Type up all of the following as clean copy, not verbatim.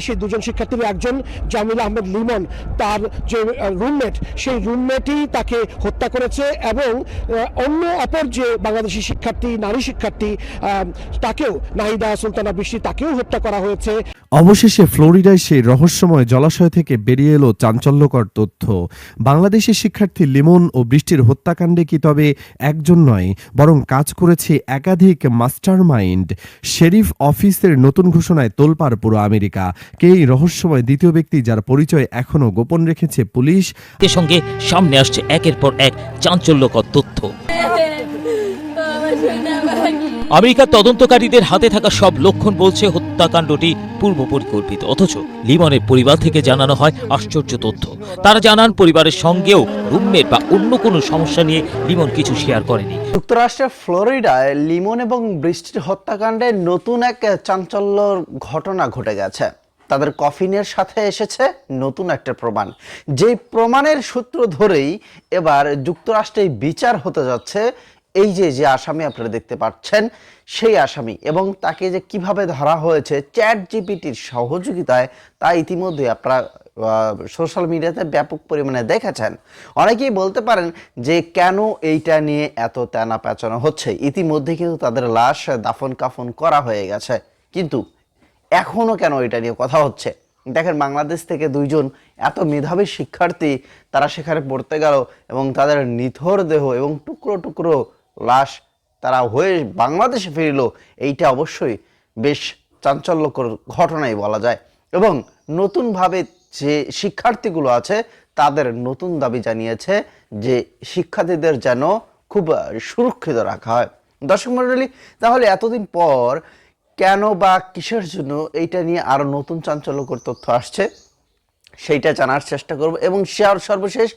সেই দুজন শিক্ষার্থীর একজন জামিল আহমেদ লিমন, তার যে রুমমেট সেই রুমমেটই তাকে হত্যা করেছে এবং অন্য অপর যে বাংলাদেশি শিক্ষার্থী, নারী শিক্ষার্থী, তাকেও নাহিদা সুলতানা বৃষ্টি, তাকেও হত্যা করা হয়েছে। অবশেষে ফ্লোরিডায় সেই রহস্যময় জলাশয় থেকে বেরিয়ে এলো চাঞ্চল্যকর তথ্য। বাংলাদেশি শিক্ষার্থী লিমন ও বৃষ্টির হত্যাকাণ্ডে কি তবে একজন নয়, বরং কাজ করেছে একাধিক মাস্টারমাইন্ড। শেরিফ অফিসের নতুন ঘোষণায় তোলপাড় পুরো আমেরিকা। কে এই রহস্যময় দ্বিতীয় ব্যক্তি, যার পরিচয় এখনো গোপন রেখেছে পুলিশ? এর সঙ্গে সামনে আসছে একের পর এক চাঞ্চল্যকর তথ্য। আমেরিকার তদন্তকারীদের হাতে থাকা সব লক্ষণ বলছে হত্যাকাণ্ডটি পূর্ব পরিকল্পিত, অথচ লিমনের পরিবার থেকে জানানো হয় আশ্চর্য তথ্য। তারা জানান পরিবারের সঙ্গেও রুমমেট বা অন্য কোনো সমস্যা নিয়ে লিমন কিছু শেয়ার করেনি। যুক্তরাষ্ট্রের ফ্লোরিডায় লিমন এবং বৃষ্টির হত্যাকাণ্ডে নতুন এক চাঞ্চল্যর ঘটনা ঘটে গেছে। তাদের কফিনের সাথে এসেছে নতুন একটা প্রমাণ, যেই প্রমাণের সূত্র ধরেই এবার যুক্তরাষ্ট্রে বিচার হতে যাচ্ছে এই যে আসামি আপনারা দেখতে পাচ্ছেন সেই আসামি, এবং তাকে যে কিভাবে ধরা হয়েছে চ্যাট জিপিটির সহযোগিতায়, তা ইতিমধ্যে আপনারা সোশ্যাল মিডিয়াতে ব্যাপক পরিমাণে দেখেছেন। অনেকেই বলতে পারেন যে কেন এইটা নিয়ে এত তেনা পেঁচানো হচ্ছে। ইতিমধ্যে কিন্তু তাদের লাশ দাফন কাফন করা হয়ে গেছে, কিন্তু এখনও কেন এটা নিয়ে কথা হচ্ছে? দেখেন, বাংলাদেশ থেকে দুইজন এত মেধাবী শিক্ষার্থী তারা সেখানে পড়তে গেল এবং তাদের নিথর দেহ এবং টুকরো টুকরো লাশ তারা হয়ে বাংলাদেশে ফিরল। এইটা অবশ্যই বেশ চাঞ্চল্যকর ঘটনাই বলা যায়। এবং নতুনভাবে যে শিক্ষার্থীগুলো আছে তাদের নতুন দাবি জানিয়েছে যে শিক্ষার্থীদের যেন খুব সুরক্ষিত রাখা হয়। দর্শক মণ্ডলী, তাহলে এতদিন পর কেন বা কিসের জন্য এইটা নিয়ে আরো নতুন চাঞ্চল্যকর তথ্য আসছে সেইটা জানার চেষ্টা করব, এবং সর্বশেষ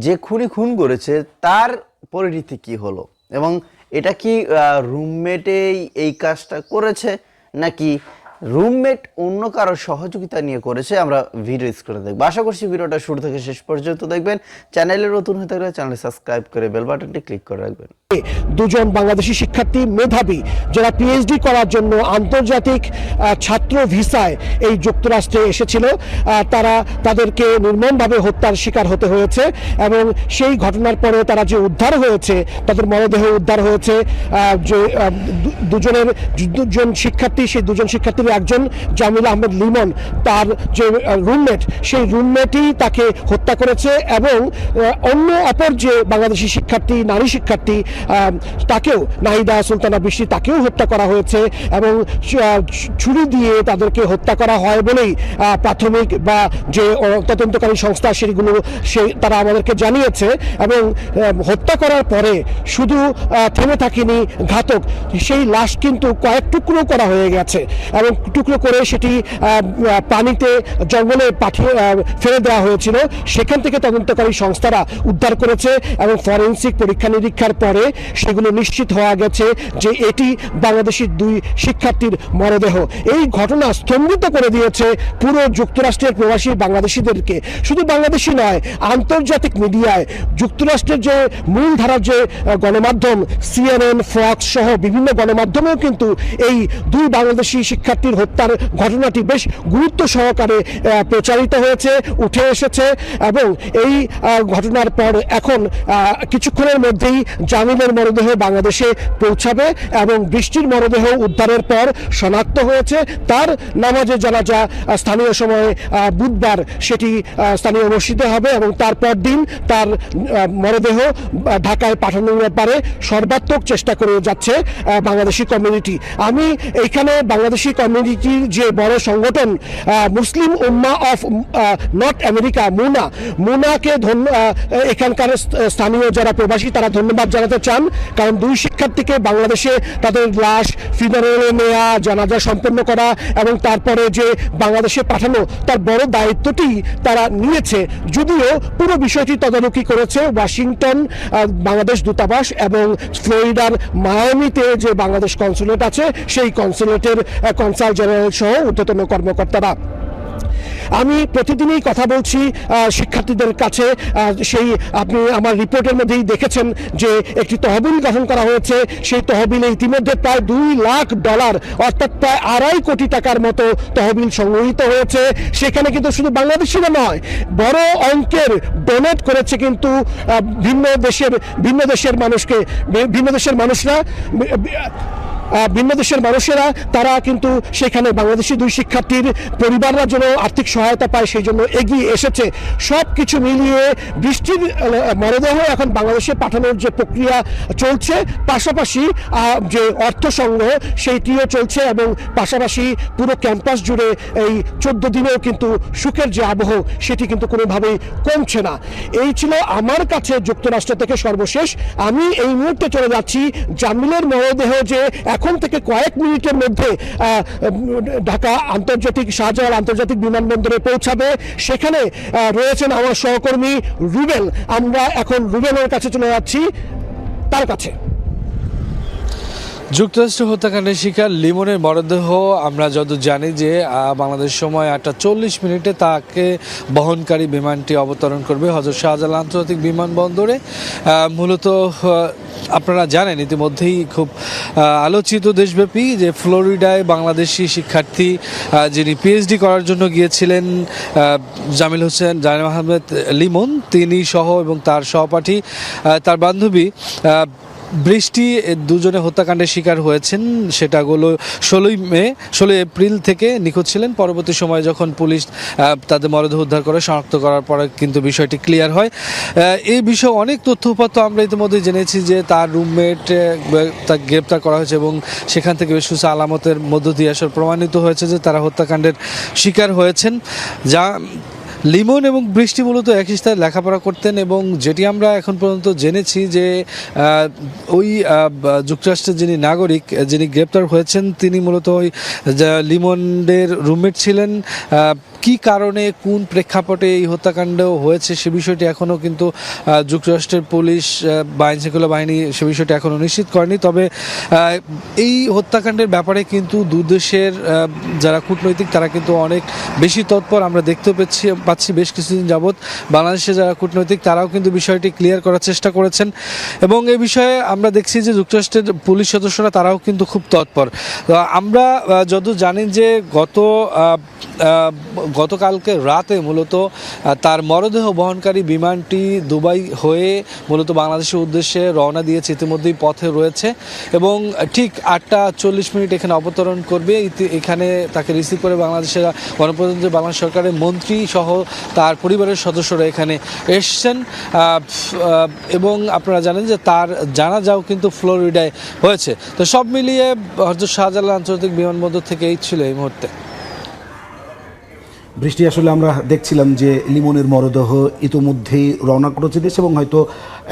যে খুন করেছে তার পরিণতি কি হলো, এবং এটা কি রুমমেটেই এই কাজটা করেছে নাকি রুমমেট অন্য কারো সহযোগিতা নিয়ে করেছে, আমরা ভিডিও স্ক্রিনে দেখবো। আশা করছি ভিডিওটা শুরু থেকে শেষ পর্যন্ত দেখবেন। চ্যানেলে নতুন হয়ে থাকলে চ্যানেল সাবস্ক্রাইব করে বেল বাটনটি ক্লিক করে রাখবেন। দুজন বাংলাদেশি শিক্ষার্থী মেধাবী যারা পিএইচডি করার জন্য আন্তর্জাতিক ছাত্র ভিসায় এই যুক্তরাষ্ট্রে এসেছিল, তাদেরকে নির্মমভাবে হত্যার শিকার হতে হয়েছে। এবং সেই ঘটনার পরে তারা যে উদ্ধার হয়েছে, তাদের মরদেহ উদ্ধার হয়েছে, যে দুজন শিক্ষার্থী, সেই দুজন শিক্ষার্থীর একজন জামিল আহমেদ লিমন, তার যে রুমমেট সেই রুমমেটই তাকে হত্যা করেছে এবং অন্য অপর যে বাংলাদেশি শিক্ষার্থী, নারী শিক্ষার্থী, তাকেও নাহিদা সুলতানা বৃষ্টি, তাকেও হত্যা করা হয়েছে এবং ছুরি দিয়ে তাদেরকে হত্যা করা হয় বলেই প্রাথমিক বা যে তদন্তকারী সংস্থা তারা আমাদেরকে জানিয়েছে। এবং হত্যা করার পরে শুধু থেমে থাকেনি ঘাতক, সেই লাশ কিন্তু কয়েক টুকরো করা হয়ে গেছে এবং টুকরো করে সেটি পানিতে জঙ্গলে ফেলে দেওয়া হয়েছিল। সেখান থেকে তদন্তকারী সংস্থারা উদ্ধার করেছে এবং ফরেনসিক পরীক্ষা নিরীক্ষার পরে সেগুলো নিশ্চিত হওয়া গেছে যে এটি বাংলাদেশি দুই শিক্ষার্থীর মরদেহ। এই ঘটনা স্তম্ভিত করে দিয়েছে পুরো যুক্তরাষ্ট্রের প্রবাসী বাংলাদেশিদেরকে। শুধু বাংলাদেশি নয়, আন্তর্জাতিক মিডিয়ায় যুক্তরাষ্ট্রের যে মূলধারার যে গণমাধ্যম CNN, ফক্স সহ বিভিন্ন গণমাধ্যমেও কিন্তু এই দুই বাংলাদেশি শিক্ষার্থীর হত্যার ঘটনাটি বেশ গুরুত্ব সহকারে প্রচারিত হয়েছে, উঠে এসেছে। এবং এই ঘটনার পর এখন কিছুক্ষণের মধ্যেই জামিলের মরদেহ বাংলাদেশে পৌঁছাবে এবং বৃষ্টির মরদেহ উদ্ধারের পর শনাক্ত হয়েছে। তার নামাজে জানাজা স্থানীয় সময়ে বুধবার সেটি স্থানীয় মসজিদে হবে এবং তারপর দিন তার মরদেহ ঢাকায় পাঠানোর ব্যাপারে সর্বাত্মক চেষ্টা করে যাচ্ছে বাংলাদেশি কমিউনিটি। আমি এইখানে বাংলাদেশি কমিউনিটির যে বড় সংগঠন মুসলিম উম্মাহ অফ নর্থ আমেরিকা, মুনাকে এখানকার স্থানীয় যারা প্রবাসী তারা ধন্যবাদ জানাতে চান, কারণ দুই শিক্ষার্থীকে বাংলাদেশে তাদের লাশ ফিনারেলে নেওয়া, জানাজা সম্পন্ন করা এবং তারপরে যে বাংলাদেশে পাঠানো, তার বড় দায়িত্বটি তারা নিয়েছে। যদিও পুরো বিষয়টি তদারকি করেছে ওয়াশিংটন বাংলাদেশ দূতাবাস এবং ফ্লোরিডার মায়ামিতে যে বাংলাদেশ কনসুলেট আছে সেই কনসুলেটের কনসাল জেনারেল সহ ঊর্ধ্বতন কর্মকর্তারা। আমি প্রতিদিনই কথা বলছি শিক্ষার্থীদের কাছে। সেই আপনি আমার রিপোর্টের মধ্যেই দেখেছেন যে একটি তহবিল গঠন করা হয়েছে। সেই তহবিলে ইতিমধ্যে প্রায় $2 লাখ, অর্থাৎ প্রায় 2.5 কোটি টাকার মতো তহবিল সংগৃহীত হয়েছে। সেখানে কিন্তু শুধু বাংলাদেশিরা নয়, বড় অঙ্কের ডোনেট করেছে কিন্তু ভিন্ন দেশের মানুষেরা তারা কিন্তু সেখানে বাংলাদেশি 2 শিক্ষার্থীর পরিবাররা যেন আর্থিক সহায়তা পায় সেই জন্য এগিয়ে এসেছে। সব কিছু মিলিয়ে বৃষ্টির মরদেহ এখন বাংলাদেশে পাঠানোর যে প্রক্রিয়া চলছে, পাশাপাশি যে অর্থ সংগ্রহ সেইটিও চলছে, এবং পাশাপাশি পুরো ক্যাম্পাস জুড়ে এই 14 দিনেও কিন্তু সুখের যে আবহ সেটি কিন্তু কোনোভাবেই কমছে না। এই ছিল আমার কাছে যুক্তরাষ্ট্র থেকে সর্বশেষ। আমি এই মুহূর্তে চলে যাচ্ছি জামিলের মরদেহ যে এখন থেকে কয়েক মিনিটের মধ্যে ঢাকা শাহজালাল আন্তর্জাতিক বিমানবন্দরে পৌঁছাবে। সেখানে রয়েছেন আমার সহকর্মী রুবেল। আমরা এখন রুবেলের কাছে চলে যাচ্ছি, তার কাছে। যুক্তরাষ্ট্র হত্যাকাণ্ডের শিকার লিমনের মরদেহ আমরা যত জানি যে বাংলাদেশ সময় 8:40 তাকে বহনকারী বিমানটি অবতরণ করবে হযরত শাহজালাল আন্তর্জাতিক বিমানবন্দরে। মূলত আপনারা জানেন ইতিমধ্যেই খুব আলোচিত দেশব্যাপী যে ফ্লোরিডায় বাংলাদেশি শিক্ষার্থী যিনি পিএইচডি করার জন্য গিয়েছিলেন, জামিল হোসেন জামিল আহমেদ লিমন, তিনি সহ এবং তার সহপাঠী তার বান্ধবী বৃষ্টি দুজনে হত্যাকাণ্ডের শিকার হয়েছেন। সেটাগুলো 16 এপ্রিল থেকে নিখোঁজ ছিলেন। পরবর্তী সময়ে যখন পুলিশ তাদের মরদেহ উদ্ধার করে শনাক্ত করার পরে কিন্তু বিষয়টি ক্লিয়ার হয়। এই বিষয়ে অনেক তথ্য উপাত্ত আমরা ইতিমধ্যে জেনেছি যে তার রুমমেট তাকে গ্রেপ্তার করা হয়েছে এবং সেখান থেকে বেশ কিছু আলামতের মধ্য দিয়ে আসলে প্রমাণিত হয়েছে যে তারা হত্যাকাণ্ডের শিকার হয়েছেন। যা লিমন এবং বৃষ্টি মূলত একই স্থানে লেখাপড়া করতেন, এবং যেটি আমরা এখন পর্যন্ত জেনেছি যে ওই যুক্তরাষ্ট্রের যিনি নাগরিক যিনি গ্রেপ্তার হয়েছেন তিনি মূলত ওই লিমনের রুমমেট ছিলেন। কি কারণে কোন প্রেক্ষাপটে এই হত্যাকাণ্ড হয়েছে সে বিষয়টি এখনও কিন্তু যুক্তরাষ্ট্রের পুলিশ বা আইনশৃঙ্খলা বাহিনী সে বিষয়টি এখনও নিশ্চিত করেনি। তবে এই হত্যাকাণ্ডের ব্যাপারে কিন্তু দুদেশের যারা কূটনৈতিক তারা কিন্তু অনেক বেশি তৎপর আমরা দেখতে পাচ্ছি বেশ কিছুদিন যাবৎ। বাংলাদেশের যারা কূটনৈতিক তারাও কিন্তু বিষয়টি ক্লিয়ার করার চেষ্টা করেছেন, এবং এই বিষয়ে আমরা দেখছি যে যুক্তরাষ্ট্রের পুলিশ সদস্যরা তারাও কিন্তু খুব তৎপর। আমরা যত জানি যে গতকালকে রাতে মূলত তার মরদেহ বহনকারী বিমানটি দুবাই হয়ে মূলত বাংলাদেশের উদ্দেশ্যে রওনা দিয়েছে, ইতিমধ্যেই পথে রয়েছে, এবং ঠিক 8:40 এখানে অবতরণ করবে। এখানে তাকে রিসিভ করে বাংলাদেশের গণপ্রজাতন্ত্রী বাংলাদেশ সরকারের মন্ত্রী সহ তার পরিবারের সদস্যরা এখানে এসছেন, এবং আপনারা জানেন যে তার জানাজাও কিন্তু ফ্লোরিডায় হয়েছে। তো সব মিলিয়ে হযরত শাহজালাল আন্তর্জাতিক বিমানবন্দর থেকে এই ছিল এই মুহূর্তে। বৃষ্টি, আসলে আমরা দেখছিলাম যে লিমনের মরদেহ ইতোমধ্যেই রওনা করেছে দেশ, এবং হয়তো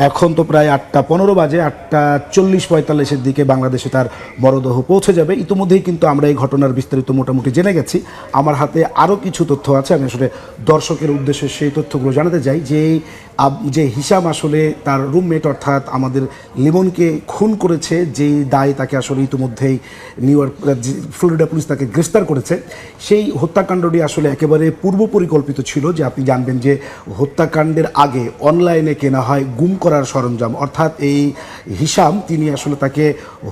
এখন তো প্রায় 8:15 বাজে, 8:40-45 দিকে বাংলাদেশে তার মরদেহ পৌঁছে যাবে। ইতোমধ্যেই কিন্তু আমরা এই ঘটনার বিস্তারিত মোটামুটি জেনে গেছি। আমার হাতে আরও কিছু তথ্য আছে, আমি আসলে দর্শকের উদ্দেশ্যে সেই তথ্যগুলো জানাতে চাই। যে হিসাম আসলে তার রুমমেট অর্থাৎ আমাদের লিমনকে খুন করেছে, যেই দায় তাকে আসলে ইতোমধ্যেই ফ্লোরিডা পুলিশ তাকে গ্রেফতার করেছে, সেই হত্যাকাণ্ডটি আসলে একেবারে পূর্ব পরিকল্পিত ছিল। যে আপনি জানবেন যে হত্যাকাণ্ডের আগে অনলাইনে কেনা হয় গুম করার সরঞ্জাম, অর্থাৎ এই হিসাম তিনি আসলে তাকে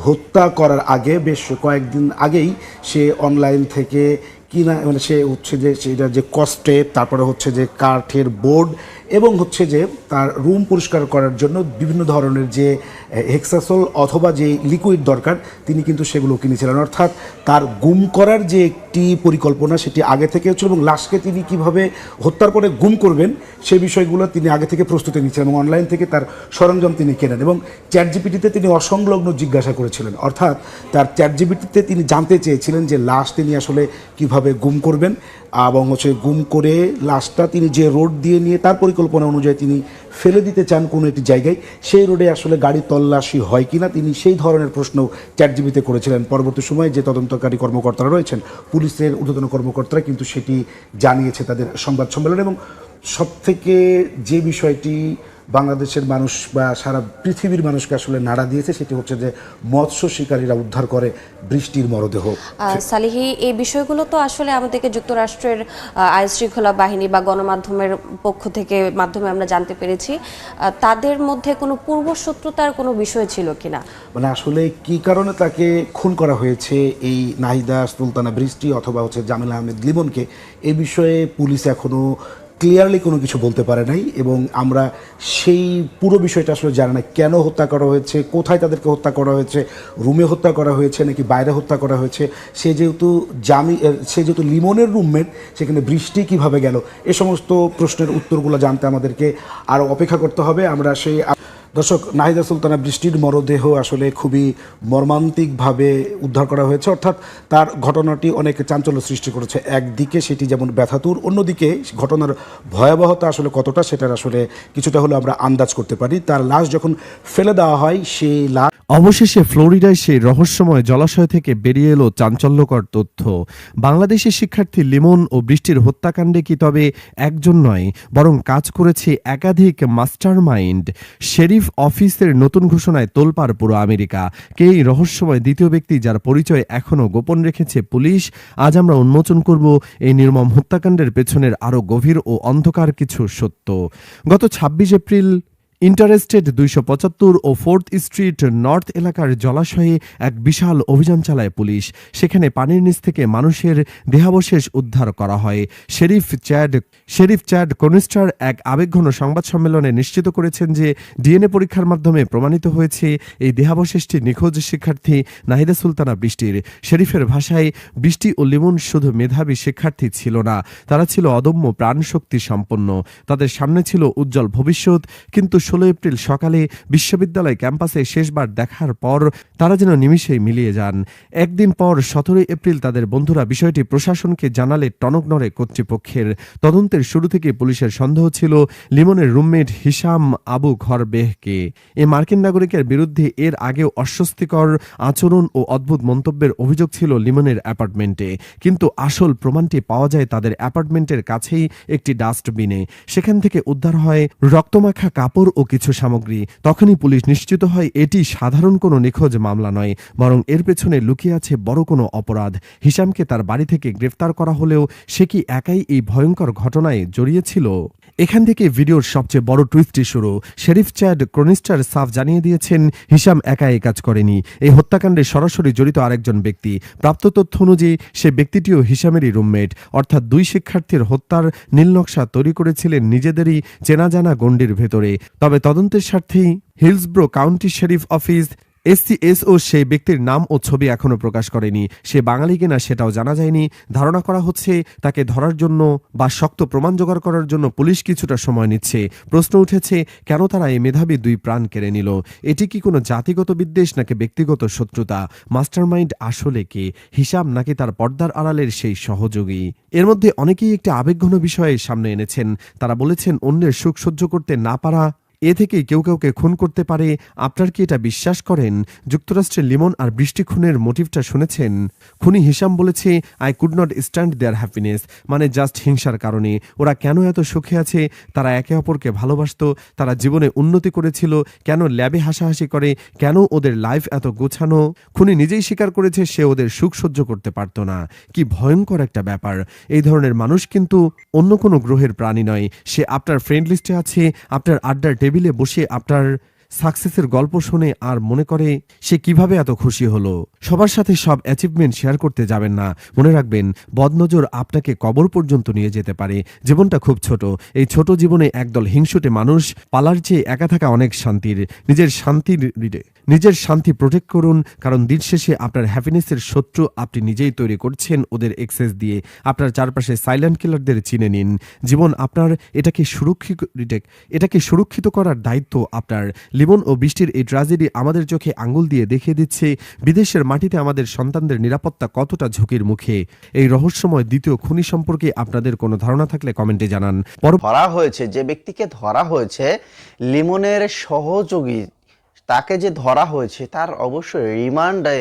হত্যা করার আগে বেশ কয়েকদিন আগেই সে অনলাইন থেকে কিনা, মানে সে হচ্ছে যে সেটা যে কস্টেপ, তারপরে হচ্ছে যে কাঠের বোর্ড, এবং হচ্ছে যে তার রুম পরিষ্কার করার জন্য বিভিন্ন ধরনের যে হেক্সাসল অথবা যে লিকুইড দরকার তিনি কিন্তু সেগুলো কিনেছিলেন। অর্থাৎ তার গুম করার যে একটি পরিকল্পনা সেটি আগে থেকে হচ্ছিল, এবং লাশকে তিনি কিভাবে হত্যার পরে গুম করবেন সেই বিষয়গুলো তিনি আগে থেকে প্রস্তুতি নিচ্ছিলেন, এবং অনলাইন থেকে তার সরঞ্জাম তিনি কেনেন। এবং চ্যাটজিপিটিতে তিনি অসংলগ্ন জিজ্ঞাসা করেছিলেন, অর্থাৎ তার চ্যাটজিপিটিতে তিনি জানতে চেয়েছিলেন যে লাশ তিনি আসলে কিভাবে গুম করবেন, এবং হচ্ছে গুম করে লাশটা তিনি যে রোড দিয়ে নিয়ে তার পরিকল্পনা অনুযায়ী তিনি ফেলে দিতে চান কোনো একটি জায়গায়, সেই রোডে আসলে গাড়ি তল্লাশি হয় কিনা, তিনি সেই ধরনের প্রশ্ন চ্যাটজিপিটিতে করেছিলেন। পরবর্তী সময়ে যে তদন্তকারী কর্মকর্তারা রয়েছেন, পুলিশের ঊর্ধ্বতন কর্মকর্তারা কিন্তু সেটি জানিয়েছে তাদের সংবাদ সম্মেলনে। এবং সবথেকে যে বিষয়টি বাংলাদেশের মানুষ বা সারা পৃথিবীর মানুষকে আসলে নাড়া দিয়েছে, সেটি হচ্ছে যে মৎস্য শিকারীরা উদ্ধার করে বৃষ্টির মরদেহ। সালিহি, এই বিষয়গুলো তো আসলে আমাদেরকে যুক্তরাষ্ট্রের আইন শৃঙ্খলা বাহিনী বা গণমাধ্যমের পক্ষ থেকে মাধ্যমে আমরা জানতে পেরেছি। তাদের মধ্যে কোনো পূর্বশত্রুতার কোনো বিষয় ছিল কিনা, মানে আসলে কি কারণে তাকে খুন করা হয়েছে এই নাহিদা সুলতানা বৃষ্টি অথবা হচ্ছে জামিল আহমেদ লিমনকে, এ বিষয়ে পুলিশ এখনো ক্লিয়ারলি কোনো কিছু বলতে পারে নাই, এবং আমরা সেই পুরো বিষয়টা আসলে জানি না কেন হত্যা করা হয়েছে, কোথায় তাদেরকে হত্যা করা হয়েছে, রুমে হত্যা করা হয়েছে নাকি বাইরে হত্যা করা হয়েছে। সে যেহেতু লিমনের রুমমেট, সেখানে বৃষ্টি কিভাবে গেল, এ সমস্ত প্রশ্নের উত্তরগুলো জানতে আমাদেরকে আরও অপেক্ষা করতে হবে। আমরা সেই দর্শক, নাহিদা সুলতানা বৃষ্টির মরদেহ আসলে খুবই মর্মান্তিকভাবে উদ্ধার করা হয়েছে, অর্থাৎ তার ঘটনাটি অনেক চাঞ্চল্য সৃষ্টি করেছে। একদিকে সেটি যেমন ব্যথাতুর, অন্যদিকে ঘটনার ভয়াবহতা আসলে কতটা সেটার আসলে কিছুটা হলো আমরা আন্দাজ করতে পারি। তার লাশ যখন ফেলে দেওয়া হয়, সেই লাশ অবশেষে ফ্লোরিডায় সেই রহস্যময় জলাশয় থেকে বেরিয়ে এলো চাঞ্চল্যকর তথ্য। বাংলাদেশের শিক্ষার্থী লিমন ও বৃষ্টির হত্যাকাণ্ডে কি তবে একজন নয়, বরং কাজ করেছে একাধিক মাস্টারমাইন্ড। শেরিফ অফিসের নতুন ঘোষণায় তোলপাড় পুরো আমেরিকা। কে এই রহস্যময় দ্বিতীয় ব্যক্তি, যার পরিচয় এখনও গোপন রেখেছে পুলিশ? আজ আমরা উন্মোচন করব এই নির্মম হত্যাকাণ্ডের পেছনের আরও গভীর ও অন্ধকার কিছু সত্য। গত ২৬ এপ্রিল ইন্টারেস্টেড ২৭৫ ও 4th স্ট্রিট নর্থ এলাকার জলাশয়ে এক বিশাল অভিযান চালায় পুলিশ। সেখানে পানির নিচ থেকে মানুষের দেহাবশেষ উদ্ধার করা হয়। শেরিফ চ্যাড কনিস্টার এক আবেগঘন সংবাদ সম্মেলনে নিশ্চিত করেছেন যে ডিএনএ পরীক্ষার মাধ্যমে প্রমাণিত হয়েছে এই দেহাবশেষটি নিখোঁজ শিক্ষার্থী নাহিদা সুলতানা বৃষ্টির। শেরিফের ভাষায়, বৃষ্টি ও লিমন শুধু মেধাবী শিক্ষার্থী ছিল না, তারা ছিল অদম্য প্রাণশক্তি সম্পন্ন। তাদের সামনে ছিল উজ্জ্বল ভবিষ্যৎ। কিন্তু 16 এপ্রিল সকালে বিশ্ববিদ্যালয় ক্যাম্পাসে শেষবার দেখার পর তারা যেন নিমিষেই মিলিয়ে যান। একদিন পর 17 এপ্রিল তাদের বন্ধুরা বিষয়টি প্রশাসনকে জানালে টনক নড়ে কর্তৃপক্ষের। তদন্তের শুরু থেকে পুলিশের সন্দেহ ছিল লিমনের রুমমেট হিশাম আবু ঘরবেহকে। এই মার্কিন নাগরিকের বিরুদ্ধে এর আগেও অস্বস্তিকর আচরণ ও অদ্ভুত মন্তব্যের অভিযোগ ছিল লিমনের অ্যাপার্টমেন্টে। কিন্তু আসল প্রমাণটি পাওয়া যায় তাদের অ্যাপার্টমেন্টের কাছেই একটি ডাস্টবিনে। সেখান থেকে উদ্ধার হয় রক্তমাখা কাপড় ও কিছু সামগ্রী। তখনই পুলিশ নিশ্চিত হয় এটি সাধারণ কোনো নিখোঁজ মামলা নয়, বরং এর পেছনে লুকিয়ে আছে বড় কোনো অপরাধ। হিশামকে তার বাড়ি থেকে গ্রেফতার করা হলেও সে কি একাই এই ভয়ঙ্কর ঘটনায় জড়িয়েছিল? এখান থেকে ভিডিওর সবচেয়ে বড় টুইস্টটি শুরু। শেরিফ চ্যাড ক্রনিস্টার সাফ জানিয়ে দিয়েছেন হিশাম একা এই কাজ করেনি। এই হত্যাকাণ্ডে সরাসরি জড়িত আরেকজন ব্যক্তি। প্রাপ্ত তথ্য অনুযায়ী সে ব্যক্তিটিও হিশামেরই রুমমেট, অর্থাৎ দুই শিক্ষার্থীর হত্যার নীলনকশা তৈরি করেছিলেন নিজেদেরই চেনা জানা গণ্ডির ভেতরে। তবে তদন্তের স্বার্থেই হিলসব্রো কাউন্টি শেরিফ অফিস SCSO সেই ব্যক্তির নাম ও ছবি এখনও প্রকাশ করেনি। সে বাঙালি কিনা সেটাও জানা যায়নি। ধারণা করা হচ্ছে তাকে ধরার জন্য বা শক্ত প্রমাণ জোগাড় করার জন্য পুলিশ কিছুটা সময় নিচ্ছে। প্রশ্ন উঠেছে, কেন তারা এই মেধাবী দুই প্রাণ কেড়ে নিল? এটি কি কোনো জাতিগত বিদ্বেষ নাকি ব্যক্তিগত শত্রুতা? মাস্টারমাইন্ড আসলে কে, হিশাম নাকি তার পর্দার আড়ালের সেই সহযোগী? এর মধ্যে অনেকেই একটি আবেগঘন বিষয়ে সামনে এনেছেন। তারা বলেছেন অন্যের সুখ সহ্য করতে না পারা এ থেকেই কেউ কাউকে খুন করতে পারে। আপনার কি এটা বিশ্বাস করেন? যুক্তরাষ্ট্রের লিমন আর বৃষ্টি খুনের মোটিভটা শুনেছেন? খুনি হিশাম বলেছে, I could not stand their happiness, মানে জাস্ট হিংসার কারণে। ওরা কেন এত সুখে আছে? তারা একে অপরকে ভালোবাসত, তারা জীবনে উন্নতি করেছিল, কেন ল্যাবে হাসাহাসি করে, কেন ওদের লাইফ এত গোছানো? খুনি নিজেই স্বীকার করেছে সে ওদের সুখ সহ্য করতে পারত না। কি ভয়ঙ্কর একটা ব্যাপার। এই ধরনের মানুষ কিন্তু অন্য কোনো গ্রহের প্রাণী নয়। সে আপনার ফ্রেন্ড লিস্টে আছে, আপনার আড্ডার টেবিলে বসে আপনার সাকসেসের গল্প শুনে আর মনে করে সে কিভাবে এত খুশি হলো। সবার সাথে সব অ্যাচিভমেন্ট শেয়ার করতে যাবেন না। মনে রাখবেন, বদনজর আপনাকে কবর পর্যন্ত নিয়ে যেতে পারে। জীবনটা খুব ছোট। এই ছোট জীবনে একদল হিংসুটে মানুষ পালার চেয়ে একা থাকা অনেক শান্তির। নিজের শান্তি প্রোটেক্ট করুন, কারণ দিন শেষে আপনার হ্যাপিনেসের শত্রু আপনি নিজেই তৈরি করছেন ওদের এক্সেস দিয়ে। আপনার চারপাশে সাইলেন্ট কিলারদের চিনে নিন। জীবন আপনার, এটাকে সুরক্ষিত করার দায়িত্ব আপনার। লিমন ও বৃষ্টির এই ট্র্যাজেডি আমাদের চোখে আঙ্গুল দিয়ে দেখিয়ে দিচ্ছে বিদেশের মাটিতে আমাদের সন্তানদের নিরাপত্তা কতটা ঝুঁকির মুখে। এই রহস্যময় দ্বিতীয় খুনি সম্পর্কে আপনাদের কোনো ধারণা থাকলে কমেন্টে জানান। ধরা হয়েছে যে ব্যক্তিকে ধরা হয়েছে লিমনের সহযোগী তাকে যে ধরা হয়েছে তার অবশ্যই রিমান্ডে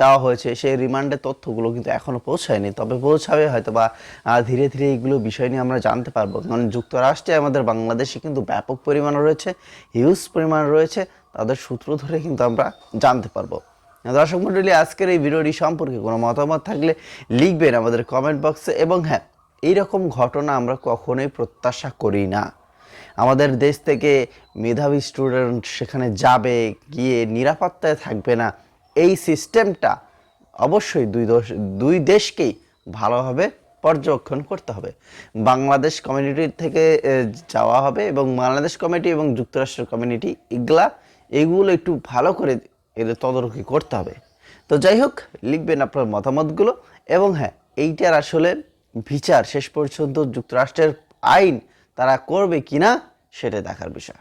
দেওয়া হয়েছে, সেই রিমান্ডের তথ্যগুলো কিন্তু এখনও পৌঁছায়নি, তবে পৌঁছাবে হয়তো বা ধীরে ধীরে এইগুলো বিষয় নিয়ে আমরা জানতে পারবো। কারণ যুক্তরাষ্ট্রে আমাদের বাংলাদেশে কিন্তু ব্যাপক পরিমাণ রয়েছে, হিউজ পরিমাণ রয়েছে, তাদের সূত্র ধরে কিন্তু আমরা জানতে পারবো। দর্শক মণ্ডলী, আজকের এই ভিডিওটি সম্পর্কে কোনো মতামত থাকলে লিখবেন আমাদের কমেন্ট বক্সে। এবং হ্যাঁ, এইরকম ঘটনা আমরা কখনোই প্রত্যাশা করি না। আমাদের দেশ থেকে মেধাবী স্টুডেন্ট সেখানে যাবে, গিয়ে নিরাপত্তায় থাকবে না, এই সিস্টেমটা অবশ্যই দুই দেশকেই ভালোভাবে পর্যবেক্ষণ করতে হবে। বাংলাদেশ কমিউনিটি থেকে যাওয়া হবে এবং বাংলাদেশ কমিটি এবং যুক্তরাষ্ট্রের কমিউনিটি এগুলো একটু ভালো করে এদের তদারকি করতে হবে। তো যাই হোক, লিখবেন আপনার মতামতগুলো। এবং হ্যাঁ, এইটার আসলে বিচার শেষ পর্যন্ত যুক্তরাষ্ট্রের আইন তারা করবে কিনা সেটা দেখার বিষয়।